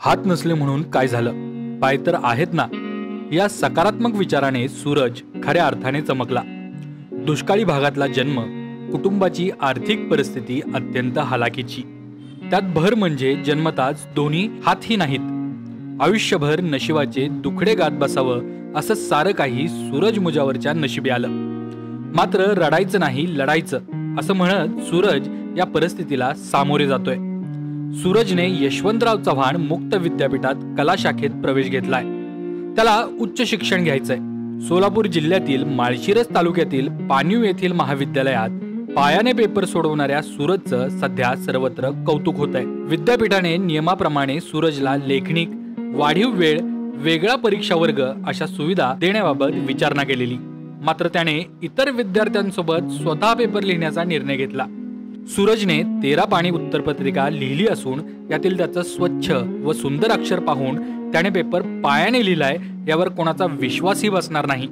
हात नसले म्हणून काय झालं, पाय तर आहेत ना. या सकारात्मक विचाराने सूरज खऱ्या अर्थाने चमकला. दुष्काळी भागातला जन्म, कुटुंबाची आर्थिक परिस्थिती अत्यंत हलाखीची, त्यात भर म्हणजे जन्मताच दोन्ही हातही नाहीत. आयुष्यभर नशिबाचे दुखडे गात बसावं असं सारं काही सूरज मुजावरच्या नशिबी आलं. मात्र रडायचं नाही, लढायचं असं म्हणत सूरज या परिस्थितीला सामोरे जातोय. सूरजने यशवंतराव चव्हाण मुक्त विद्यापीठात कला शाखेत प्रवेश घेतलाय. त्याला उच्च शिक्षण घ्यायचंय. सोलापूर जिल्ह्यातील माळशिरस तालुक्यातील पाणीव येथील महाविद्यालयात पायाने पेपर सोडवणाऱ्या सूरजचं सध्या सर्वत्र कौतुक होतंय. विद्यापीठाने नियमाप्रमाणे सूरजला लेखनिक, वाढीव वेळ, वेगळा परीक्षा वर्ग अशा सुविधा देण्याबाबत विचारणा केलेली. मात्र त्याने इतर विद्यार्थ्यांसोबत स्वतः पेपर लिहिण्याचा निर्णय घेतला. सूरजने 13 पानी उत्तरपत्रिका लिहिली असून यातील त्याचं स्वच्छ व सुंदर अक्षर पाहून त्याने पेपर पायाने लिहिलाय यावर कोणाचा विश्वासही बसणार नाही.